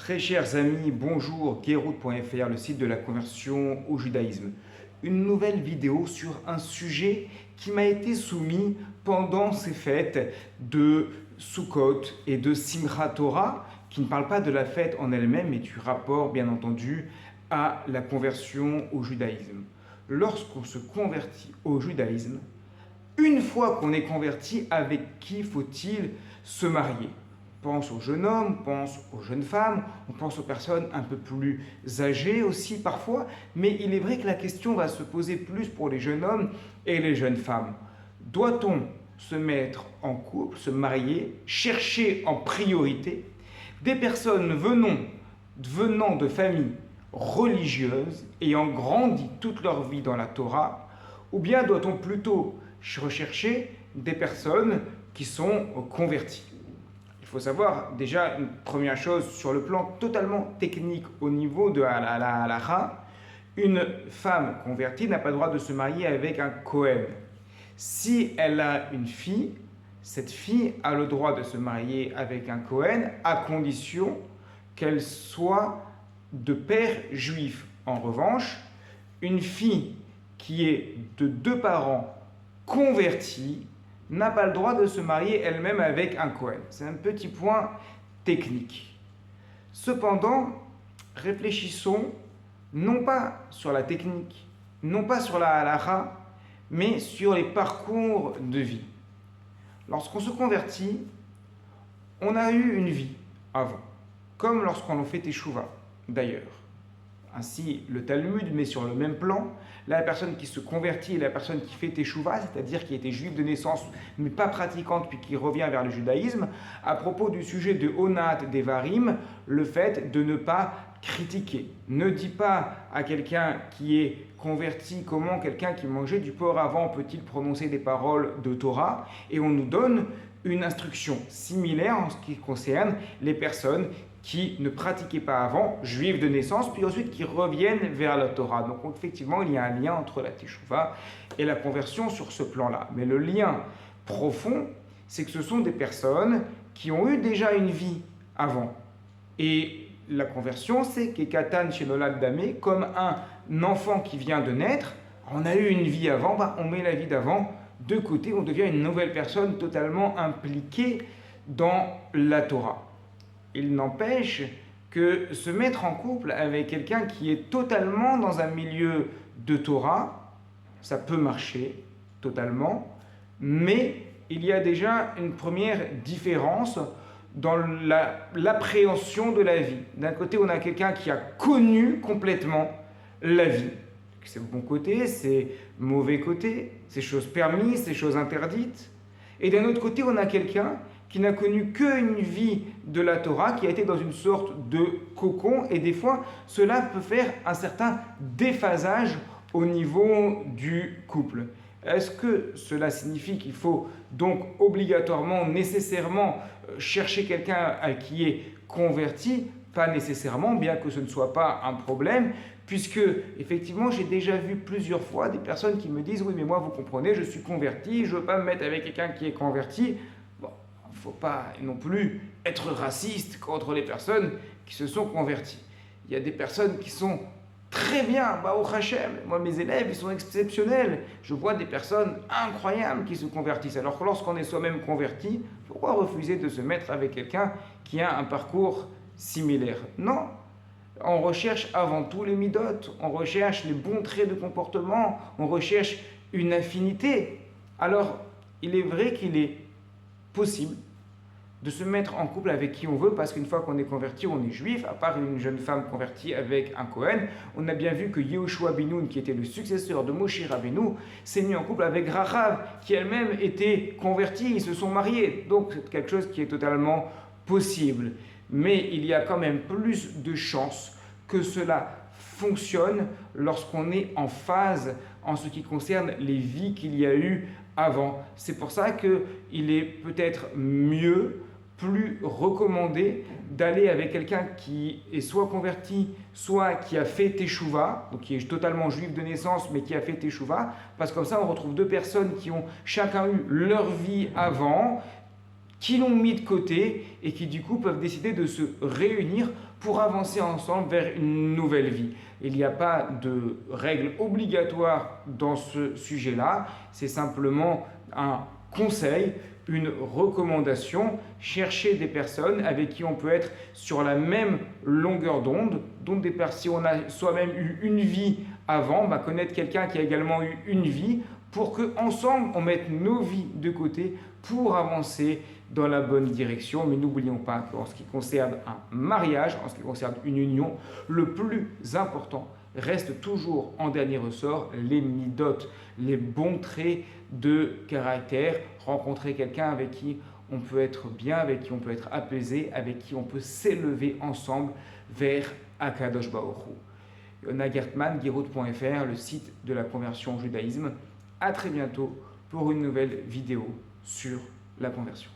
Très chers amis, bonjour, Guéroute.fr, le site de la conversion au judaïsme. Une nouvelle vidéo sur un sujet qui m'a été soumis pendant ces fêtes de Sukkot et de Simchat Torah, qui ne parlent pas de la fête en elle-même, mais du rapport, bien entendu, à la conversion au judaïsme. Lorsqu'on se convertit au judaïsme, une fois qu'on est converti, avec qui faut-il se marier? On pense aux jeunes hommes, on pense aux jeunes femmes, on pense aux personnes un peu plus âgées aussi parfois, mais il est vrai que la question va se poser plus pour les jeunes hommes et les jeunes femmes. Doit-on se mettre en couple, se marier, chercher en priorité des personnes venant de familles religieuses ayant grandi toute leur vie dans la Torah, ou bien doit-on plutôt rechercher des personnes qui sont converties? Il faut savoir déjà une première chose sur le plan totalement technique au niveau de la halakha. Une femme convertie n'a pas le droit de se marier avec un Kohen. Si elle a une fille, cette fille a le droit de se marier avec un Kohen à condition qu'elle soit de père juif. En revanche, une fille qui est de deux parents convertie n'a pas le droit de se marier elle-même avec un Kohen. C'est un petit point technique. Cependant, réfléchissons non pas sur la technique, non pas sur la halakha, mais sur les parcours de vie. Lorsqu'on se convertit, on a eu une vie avant, comme lorsqu'on fait teshuva d'ailleurs. Ainsi, le Talmud met sur le même plan la personne qui se convertit et la personne qui fait teshuva, c'est-à-dire qui était juive de naissance mais pas pratiquante puis qui revient vers le judaïsme, à propos du sujet de Onat Devarim, le fait de ne pas critiquer. Ne dis pas à quelqu'un qui est converti comment quelqu'un qui mangeait du porc avant peut-il prononcer des paroles de Torah, et on nous donne une instruction similaire en ce qui concerne les personnes qui ne pratiquaient pas avant, juifs de naissance, puis ensuite qui reviennent vers la Torah. Donc effectivement, il y a un lien entre la teshuva et la conversion sur ce plan-là. Mais le lien profond, c'est que ce sont des personnes qui ont eu déjà une vie avant. Et la conversion, c'est Kekatan Shenolad Damé, comme un enfant qui vient de naître, on a eu une vie avant, on met la vie d'avant de côté, on devient une nouvelle personne totalement impliquée dans la Torah. Il n'empêche que se mettre en couple avec quelqu'un qui est totalement dans un milieu de Torah, ça peut marcher totalement, mais il y a déjà une première différence dans l'appréhension de la vie. D'un côté, on a quelqu'un qui a connu complètement la vie. C'est bon côté, c'est mauvais côté, c'est choses permises, c'est choses interdites. Et d'un autre côté, on a quelqu'un qui n'a connu qu'une vie de la Torah, qui a été dans une sorte de cocon, et des fois, cela peut faire un certain déphasage au niveau du couple. Est-ce que cela signifie qu'il faut donc obligatoirement, nécessairement chercher quelqu'un qui est converti? Pas nécessairement, bien que ce ne soit pas un problème, puisque effectivement j'ai déjà vu plusieurs fois des personnes qui me disent « Oui, mais moi vous comprenez, je suis converti, je ne veux pas me mettre avec quelqu'un qui est converti. » Bon, il ne faut pas non plus être raciste contre les personnes qui se sont converties. Il y a des personnes qui sont très bien, Baruch Hashem. Moi, mes élèves, ils sont exceptionnels. Je vois des personnes incroyables qui se convertissent. Alors que lorsqu'on est soi-même converti, pourquoi refuser de se mettre avec quelqu'un qui a un parcours similaire? Non. On recherche avant tout les midotes, on recherche les bons traits de comportement, on recherche une affinité. Alors, il est vrai qu'il est possible de se mettre en couple avec qui on veut, parce qu'une fois qu'on est converti, on est juif, à part une jeune femme convertie avec un Kohen. On a bien vu que Yehoshua ben Nun, qui était le successeur de Moshe Rabbeinu, s'est mis en couple avec Rachav, qui elle-même était convertie, ils se sont mariés. Donc c'est quelque chose qui est totalement possible. Mais il y a quand même plus de chances que cela fonctionne lorsqu'on est en phase en ce qui concerne les vies qu'il y a eu avant. C'est pour ça qu'il est peut-être mieux, plus recommandé d'aller avec quelqu'un qui est soit converti, soit qui a fait teshuva, donc qui est totalement juif de naissance, mais qui a fait teshuva, parce que comme ça on retrouve deux personnes qui ont chacun eu leur vie avant, qui l'ont mis de côté et qui du coup peuvent décider de se réunir pour avancer ensemble vers une nouvelle vie. Il n'y a pas de règle obligatoire dans ce sujet-là, c'est simplement un conseil, une recommandation. Chercher des personnes avec qui on peut être sur la même longueur d'onde, donc si on a soi-même eu une vie avant, connaître quelqu'un qui a également eu une vie, pour qu'ensemble on mette nos vies de côté pour avancer dans la bonne direction. Mais n'oublions pas qu'en ce qui concerne un mariage, en ce qui concerne une union, le plus important reste toujours en dernier ressort les midotes, les bons traits de caractère. Rencontrer quelqu'un avec qui on peut être bien, avec qui on peut être apaisé, avec qui on peut s'élever ensemble vers Akadosh Baruch Hu. Yona Gertman, Gerut.fr, le site de la conversion au judaïsme. À très bientôt pour une nouvelle vidéo sur la conversion.